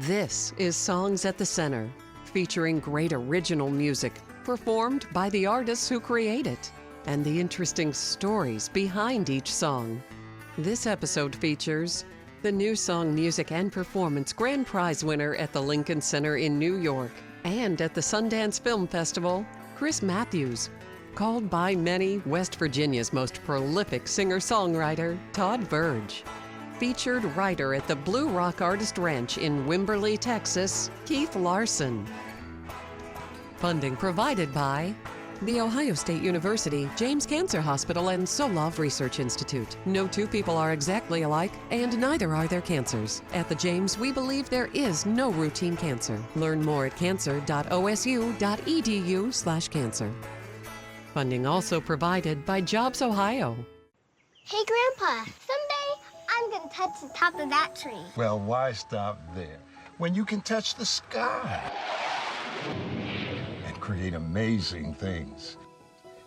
This is Songs at the Center, featuring great original music performed by the artists who create it and the interesting stories behind each song. This episode features the New Song Music and Performance Grand Prize winner at the Lincoln Center in New York and at the Sundance Film Festival, Chris Matthews, called by many West Virginia's most prolific singer-songwriter, Todd Burge. Featured writer at the Blue Rock Artist Ranch in Wimberley, Texas, Keith Larsen. Funding provided by The Ohio State University, James Cancer Hospital, and Solov Research Institute. No two people are exactly alike, and neither are their cancers. At the James, we believe there is no routine cancer. Learn more at cancer.osu.edu/cancer. Funding also provided by Jobs Ohio. Hey, Grandpa, someday I'm gonna touch the top of that tree. Well, why stop there when you can touch the sky and create amazing things?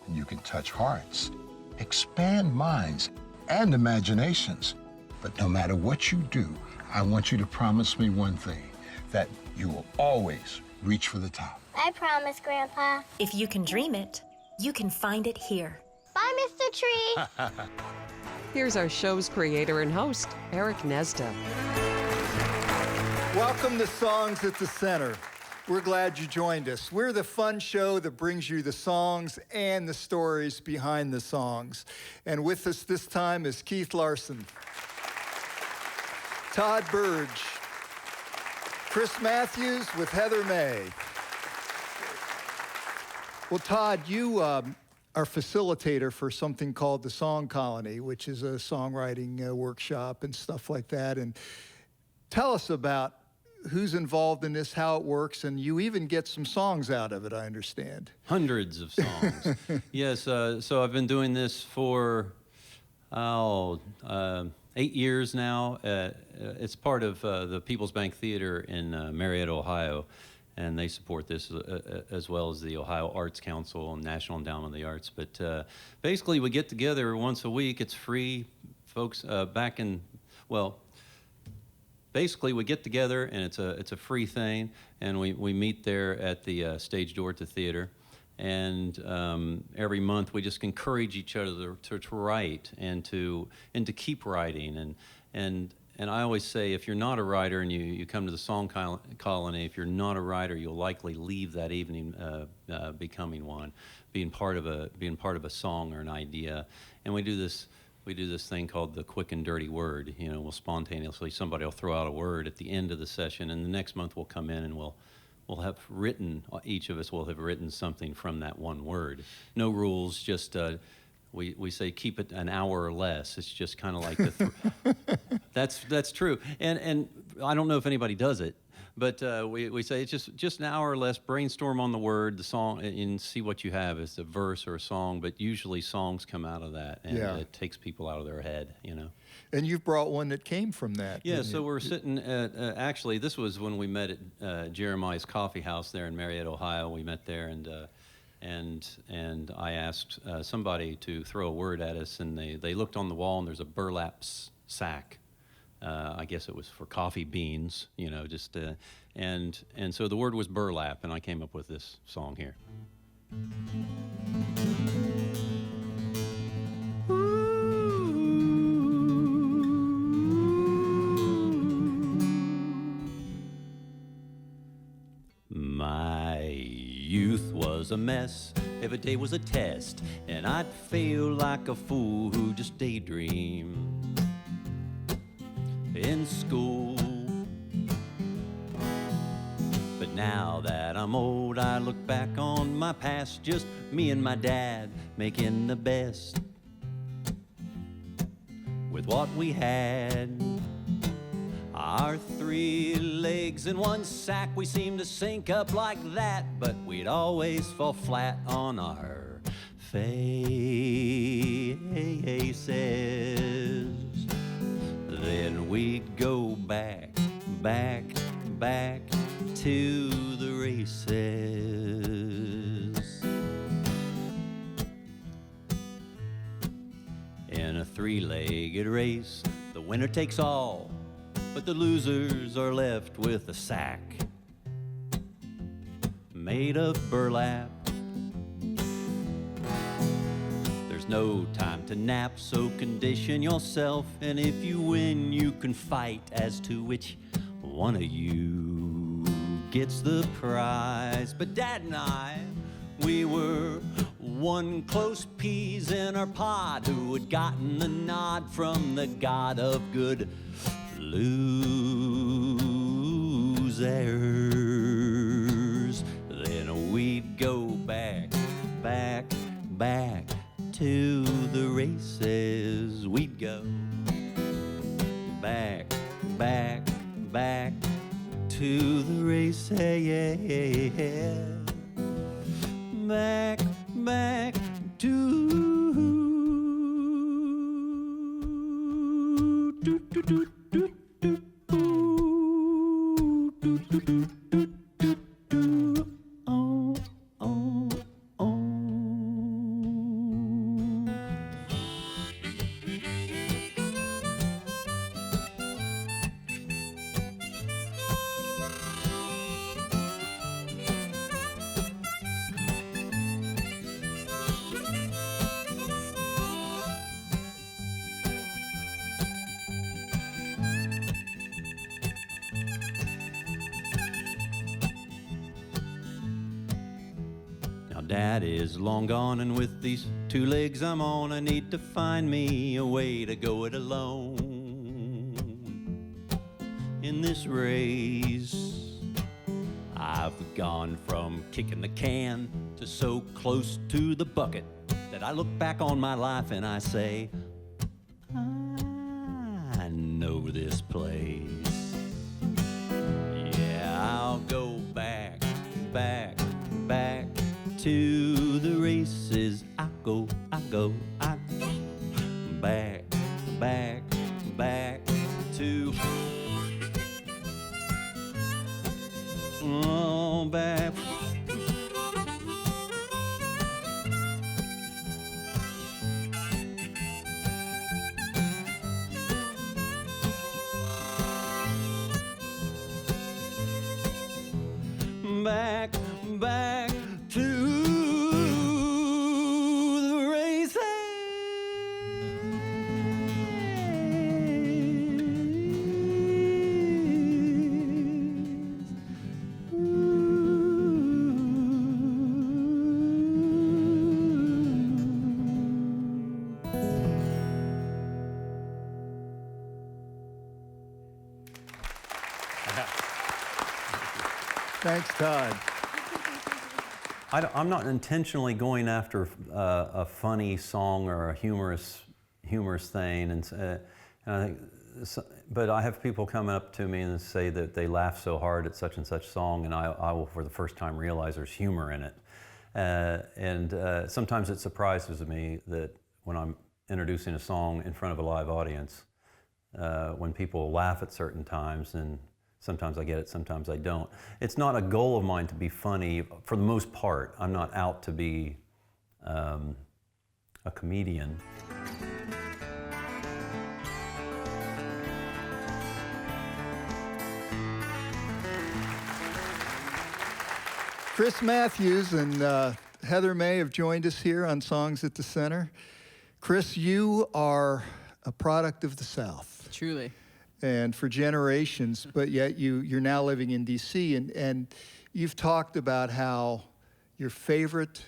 And you can touch hearts, expand minds, and imaginations. But no matter what you do, I want you to promise me one thing, that you will always reach for the top. I promise, Grandpa. If you can dream it, you can find it here. Bye, Mr. Tree. Here's our show's creator and host, Eric Gnezda. Welcome to Songs at the Center. We're glad you joined us. We're the fun show that brings you the songs and the stories behind the songs. And with us this time is Keith Larsen, Todd Burge, Chris Matthews with Heather May. Well, Todd, you are facilitator for something called the Song Colony, which is a songwriting workshop and stuff like that. And tell us about who's involved in this, how it works, and you even get some songs out of it, I understand. Hundreds of songs. Yes, so I've been doing this for 8 years now. It's part of the People's Bank Theater in Marietta, Ohio. And they support this as well as the Ohio Arts Council and National Endowment of the Arts. But basically, we get together once a week. It's free, folks. Basically, we get together, and it's a free thing, and we meet there at the stage door at the theater. And every month, we just encourage each other to write and to keep writing. And I always say, if you're not a writer and you come to the Song Colony, if you're not a writer, you'll likely leave that evening becoming one, being part of a song or an idea. And we do this thing called the quick and dirty word. You know, somebody will throw out a word at the end of the session, and the next month we'll come in and we'll have written, each of us will have written something from that one word. No rules, just we say keep it an hour or less. It's just kind of like that's true. And I don't know if anybody does it, but we say it's just an hour or less. Brainstorm on the word, the song, and see what you have. It's a verse or a song, but usually songs come out of that, and it takes people out of their head, you know. And you've brought one that came from that. Yeah, so we're sitting at, actually, this was when we met at Jeremiah's Coffee House there in Marietta, Ohio. We met there, and I asked somebody to throw a word at us, and they looked on the wall, and there's a burlap sack. I guess it was for coffee beans, you know, just, and so the word was burlap, and I came up with this song here. My youth was a mess, every day was a test, and I'd feel like a fool who just daydreamed in school. But now that I'm old, I look back on my past, just me and my dad making the best with what we had. Our 3 legs in one sack, we seemed to sink up like that, but we'd always fall flat on our faces. Then we'd go back to the races. In a 3-legged race, the winner takes all. but the losers are left with a sack made of burlap. There's no time to nap, so condition yourself, and if you win, you can fight as to which one of you gets the prize. But Dad and I, we were one close piece in our pod who had gotten the nod from the god of good losers. Then we'd go back to the races. We'd go back to the races. Back to Dad is long gone, and with these two legs I'm on, I need to find me a way to go it alone. In this race, I've gone from kicking the can to so close to the bucket that I look back on my life and I say, I know this place. Yeah, I'll go back to the races. I go back to back. Back to the races. Thanks, Todd. I'm not intentionally going after a funny song or a humorous thing, and I think, but I have people come up to me and say that they laugh so hard at such and such song, and I will for the first time realize there's humor in it, and sometimes it surprises me that when I'm introducing a song in front of a live audience, when people laugh at certain times, and sometimes I get it, sometimes I don't. It's not a goal of mine to be funny for the most part. I'm not out to be a comedian. Chris Matthews and Heather May have joined us here on Songs at the Center. Chris, you are a product of the South. Truly. And for generations, but yet you're now living in D.C. and you've talked about how your favorite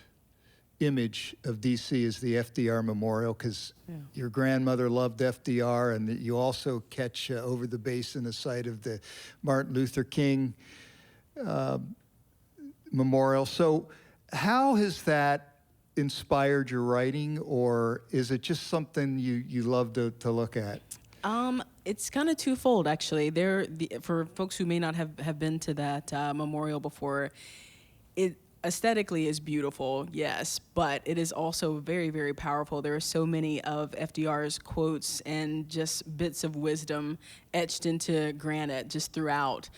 image of D.C. is the FDR Memorial, because your grandmother loved FDR, and that you also catch over the basin the site of the Martin Luther King Memorial. So how has that inspired your writing, or is it just something you love to look at? It's kind of twofold, actually. For folks who may not have been to that memorial before, aesthetically is beautiful, yes, but it is also very, very powerful. There are so many of FDR's quotes and just bits of wisdom etched into granite just throughout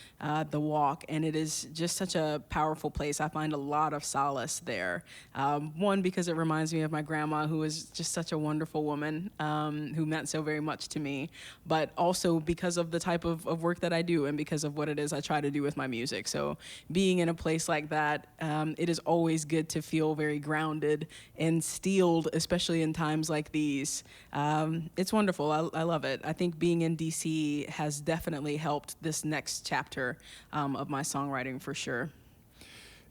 the walk, and it is just such a powerful place. I find a lot of solace there. One, because it reminds me of my grandma, who was just such a wonderful woman, who meant so very much to me, but also because of the type of work that I do and because of what it is I try to do with my music. So being in a place like that, it is always good to feel very grounded and steeled, especially in times like these. It's wonderful. I love it. I think being in DC has definitely helped this next chapter of my songwriting for sure.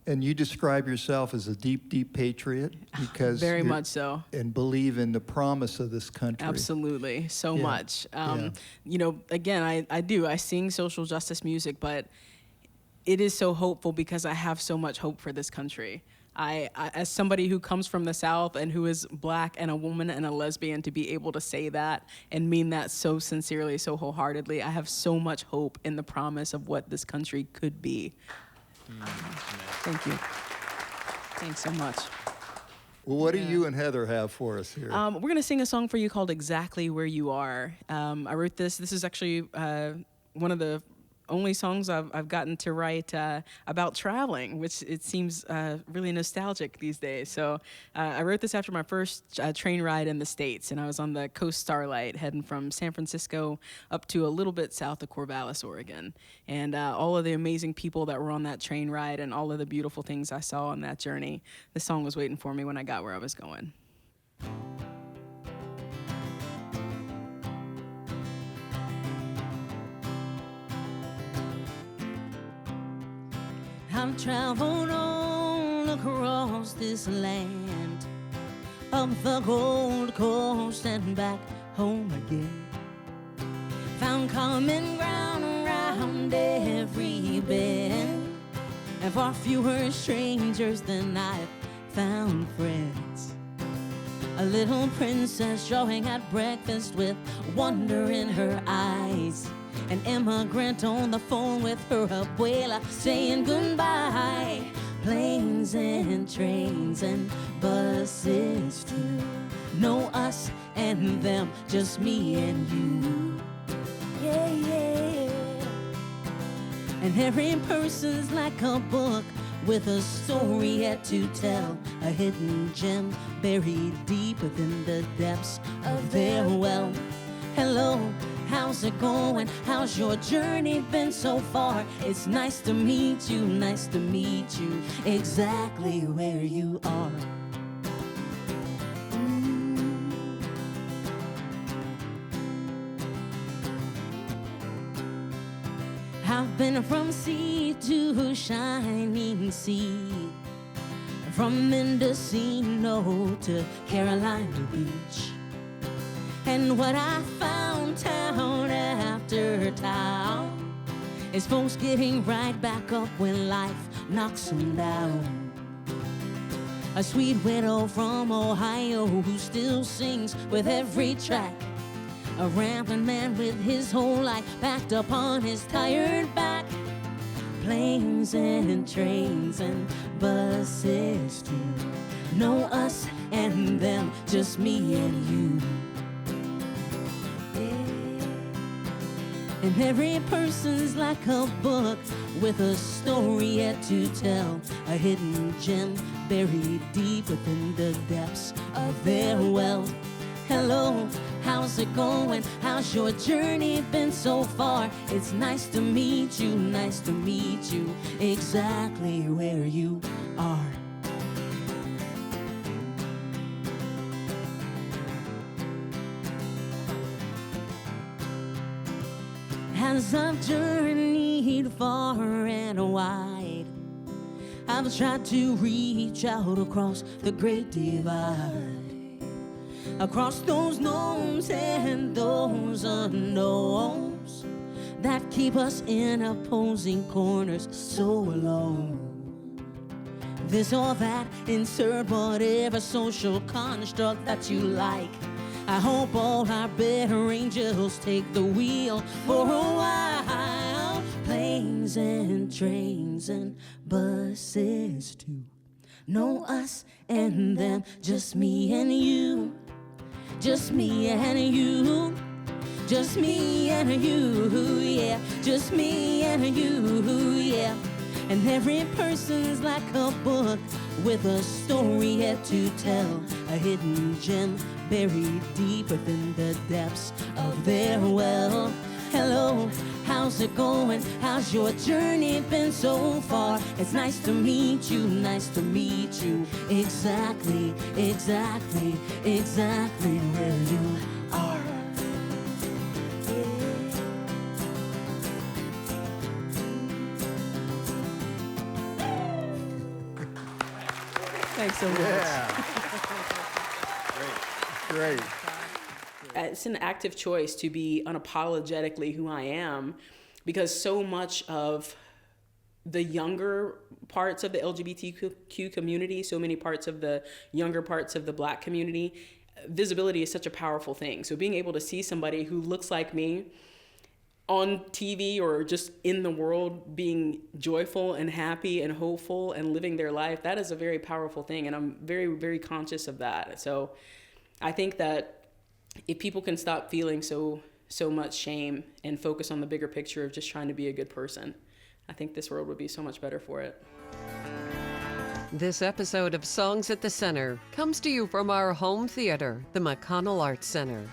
And you describe yourself as a deep, deep patriot because very much so, and believe in the promise of this country. Absolutely, so Yeah. much. Yeah. You know, again, I sing social justice music, but it is so hopeful because I have so much hope for this country. I, as somebody who comes from the South and who is Black and a woman and a lesbian, to be able to say that and mean that so sincerely, so wholeheartedly, I have so much hope in the promise of what this country could be. Thank you. Thanks so much. Well, what do you and Heather have for us here? We're going to sing a song for you called Exactly Where You Are. I wrote this. This is actually one of the only songs I've gotten to write about traveling, which it seems really nostalgic these days. So I wrote this after my first train ride in the States, and I was on the Coast Starlight heading from San Francisco up to a little bit south of Corvallis, Oregon. And all of the amazing people that were on that train ride and all of the beautiful things I saw on that journey, this song was waiting for me when I got where I was going. I've traveled all across this land, up the Gold Coast and back home again. Found common ground around every bend, and far fewer strangers than I've found friends. A little princess showing at breakfast with wonder in her eyes. An immigrant on the phone with her abuela saying goodbye. Planes and trains and buses too. No us and them, just me and you. Yeah, yeah. And every person's like a book with a story yet to tell. A hidden gem buried deep within the depths of their well. Hello, how's it going? How's your journey been so far? It's nice to meet you, exactly where you are. I've been from sea to shining sea, from Mendocino to Carolina Beach. And what I found town after town is folks getting right back up when life knocks them down. A sweet widow from Ohio who still sings with every track. A rambling man with his whole life packed up on his tired back. Planes and trains and buses too. No us and them, just me and you. And every person's like a book with a story yet to tell. A hidden gem buried deep within the depths of their well. Hello, how's it going? How's your journey been so far? It's nice to meet you, exactly where you are. As I've journeyed far and wide, I've tried to reach out across the great divide, across those knowns and those unknowns that keep us in opposing corners so alone. This or that, insert whatever social construct that you like. I hope all our better angels take the wheel for a while. Planes and trains and buses too. no us and them, just me and you, just me and you, just me and you, yeah, just me and you, yeah. And every person's like a book with a story yet to tell, a hidden gem buried deep within the depths of their well. Hello, how's it going? How's your journey been so far? It's nice to meet you, nice to meet you. Exactly, exactly, exactly where you are. Thanks so much. Yeah. Great. It's an active choice to be unapologetically who I am, because so much of the younger parts of the LGBTQ community, so many parts of the younger parts of the Black community, visibility is such a powerful thing. So being able to see somebody who looks like me on TV or just in the world being joyful and happy and hopeful and living their life, that is a very powerful thing. And I'm very, very conscious of that. So I think that if people can stop feeling so much shame and focus on the bigger picture of just trying to be a good person, I think this world would be so much better for it. This episode of Songs at the Center comes to you from our home theater, the McConnell Arts Center.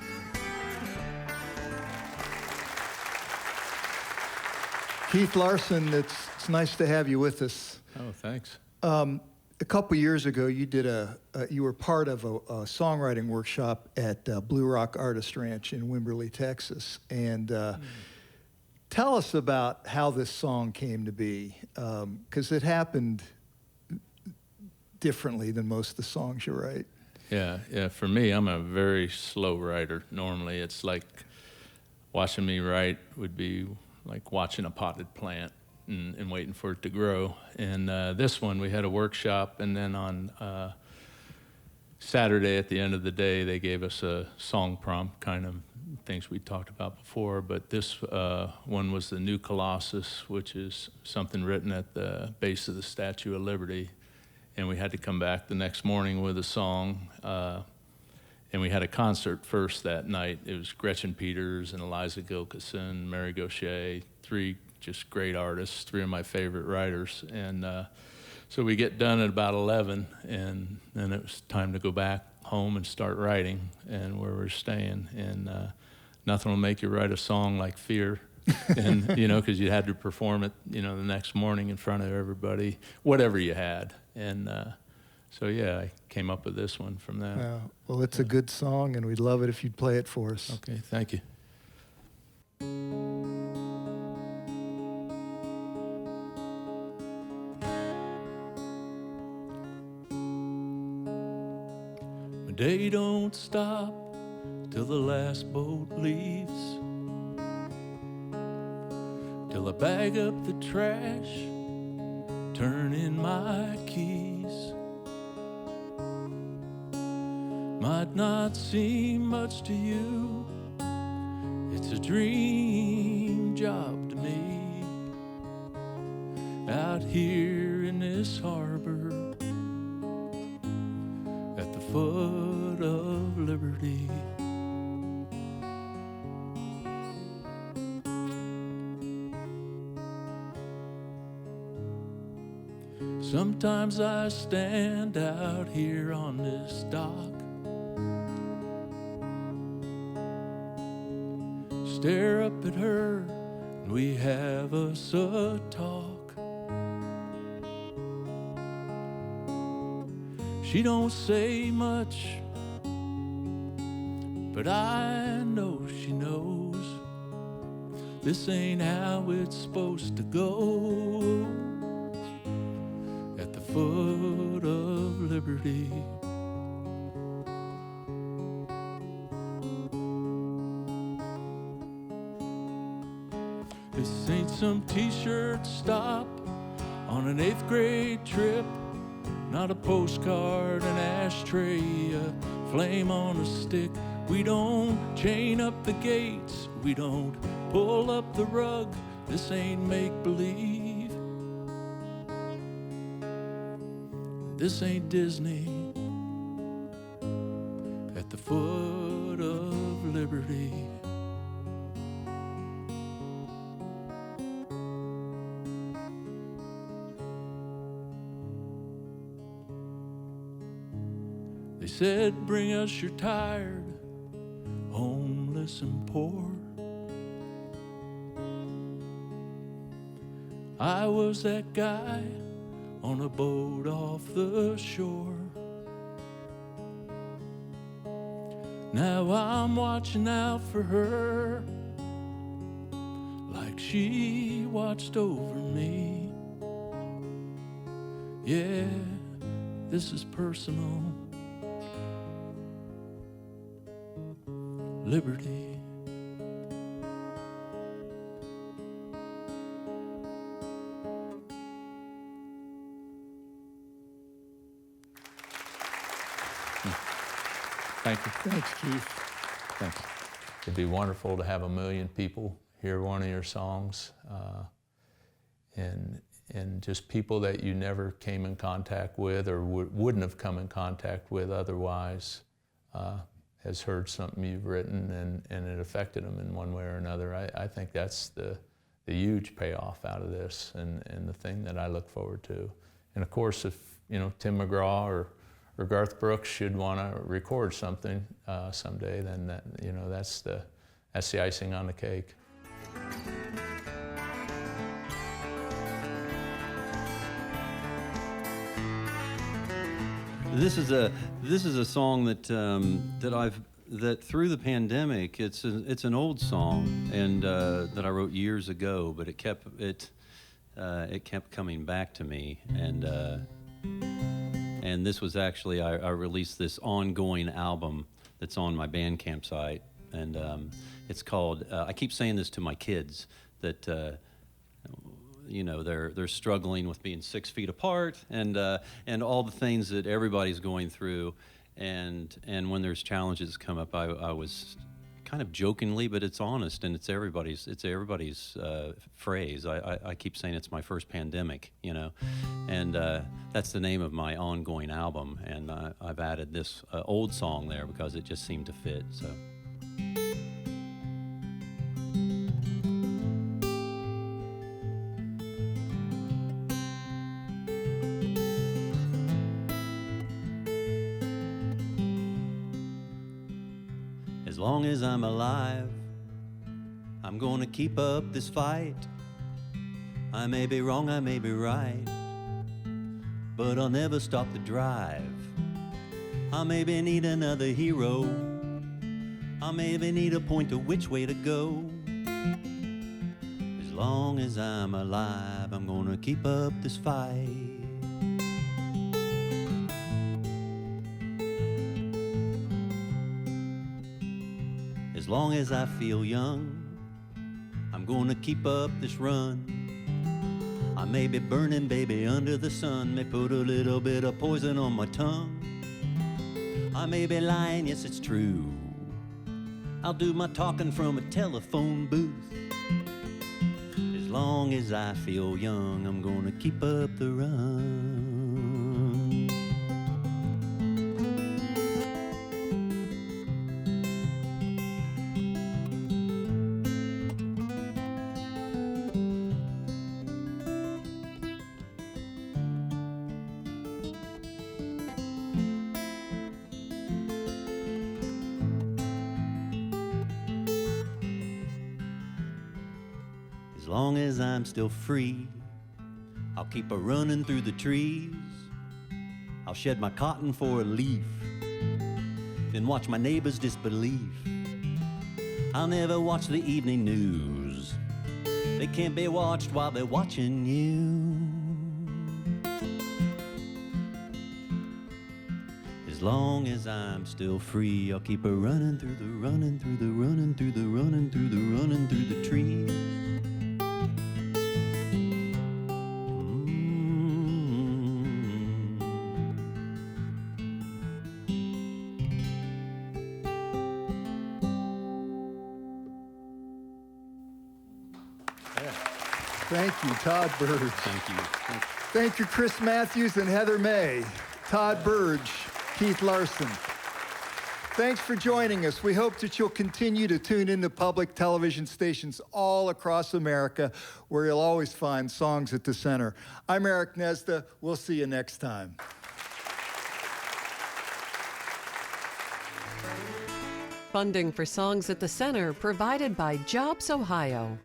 Keith Larsen, it's nice to have you with us. Oh, thanks. A couple years ago, you did you were part of a songwriting workshop at Blue Rock Artist Ranch in Wimberley, Texas. And tell us about how this song came to be, because it happened differently than most of the songs you write. Yeah. For me, I'm a very slow writer. Normally, it's like watching me write would be like watching a potted plant and waiting for it to grow. And this one, we had a workshop, and then on Saturday at the end of the day, they gave us a song prompt, kind of things we talked about before. But this one was the New Colossus, which is something written at the base of the Statue of Liberty. And we had to come back the next morning with a song. And we had a concert first that night. It was Gretchen Peters and Eliza Gilkison, Mary Gauthier, three just great artists, three of my favorite writers. And so we get done at about 11, and then it was time to go back home and start writing, and where we're staying. And nothing will make you write a song like Fear. And, because you had to perform it, the next morning in front of everybody, whatever you had. And so, yeah, I came up with this one from that. Well, it's a good song, and we'd love it if you'd play it for us. Okay, thank you. My day don't stop till the last boat leaves, till I bag up the trash, turn in my keys. Might not seem much to you, it's a dream job to me, out here in this harbor at the foot of Liberty. Sometimes I stand out here on this dock, stare up at her, and we have us a talk. She don't say much, but I know she knows this ain't how it's supposed to go at the foot of Liberty. This ain't some t-shirt stop on an 8th grade trip, not a postcard, an ashtray, a flame on a stick. We don't chain up the gates, we don't pull up the rug. This ain't make-believe. This ain't Disney at the foot of liberty. They said, bring us your tired, homeless and poor. I was that guy on a boat off the shore. Now I'm watching out for her like she watched over me. Yeah, this is personal. Liberty. Thank you. Thanks, Keith. Thanks. It'd be wonderful to have 1 million people hear one of your songs, and just people that you never came in contact with or wouldn't have come in contact with otherwise has heard something you've written and it affected them in one way or another. I think that's the huge payoff out of this and the thing that I look forward to. And of course, if Tim McGraw or Garth Brooks should want to record something someday, then that's the icing on the cake. This is a song that through the pandemic, it's an old song and that I wrote years ago, but it kept coming back to me, and this was actually I released this ongoing album that's on my Bandcamp site, and it's called I keep saying this to my kids that they're struggling with being 6 feet apart and all the things that everybody's going through, and when there's challenges come up, I was kind of jokingly, but it's honest, and it's everybody's phrase. I keep saying it's my first pandemic, and that's the name of my ongoing album, and I've added this old song there because it just seemed to fit. So. As long as I'm alive, I'm gonna keep up this fight. I may be wrong, I may be right, but I'll never stop the drive. I maybe need another hero. I maybe need a point to which way to go. As long as I'm alive, I'm gonna keep up this fight. As long as I feel young, I'm gonna keep up this run. I may be burning, baby, under the sun, may put a little bit of poison on my tongue. I may be lying, yes, it's true. I'll do my talking from a telephone booth. As long as I feel young, I'm gonna keep up the run. As long as I'm still free, I'll keep a running through the trees. I'll shed my cotton for a leaf, then watch my neighbors' disbelief. I'll never watch the evening news. They can't be watched while they're watching you. As long as I'm still free, I'll keep a running through the running through the running through the running through the running through the trees. Thank you, Todd Burge. Thank you. Thank you, Chris Matthews and Heather May. Todd Burge, Keith Larsen. Thanks for joining us. We hope that you'll continue to tune into public television stations all across America, where you'll always find Songs at the Center. I'm Eric Gnezda. We'll see you next time. Funding for Songs at the Center provided by Jobs Ohio.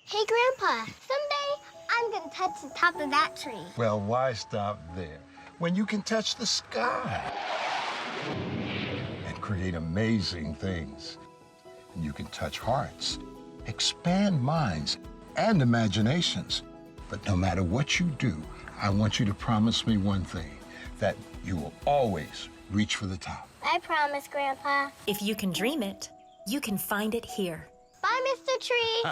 Hey, Grandpa, someday I'm gonna touch the top of that tree. Well, why stop there when you can touch the sky and create amazing things? And you can touch hearts, expand minds and imaginations. But no matter what you do, I want you to promise me one thing, that you will always reach for the top. I promise, Grandpa. If you can dream it, you can find it here. Bye, Mr. Tree.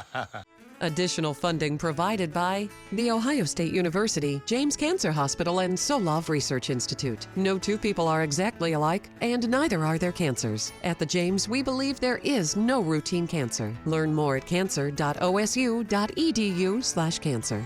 Additional funding provided by The Ohio State University, James Cancer Hospital, and Solov Research Institute. No two people are exactly alike, and neither are their cancers. At the James, we believe there is no routine cancer. Learn more at cancer.osu.edu/cancer.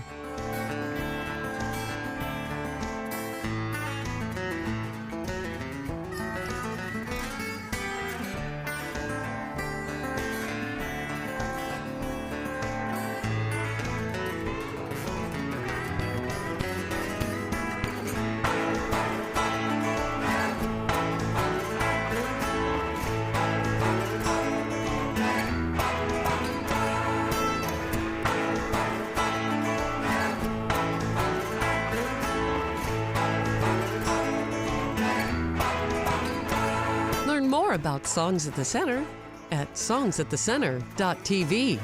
Learn more about Songs at the Center at songsatthecenter.tv.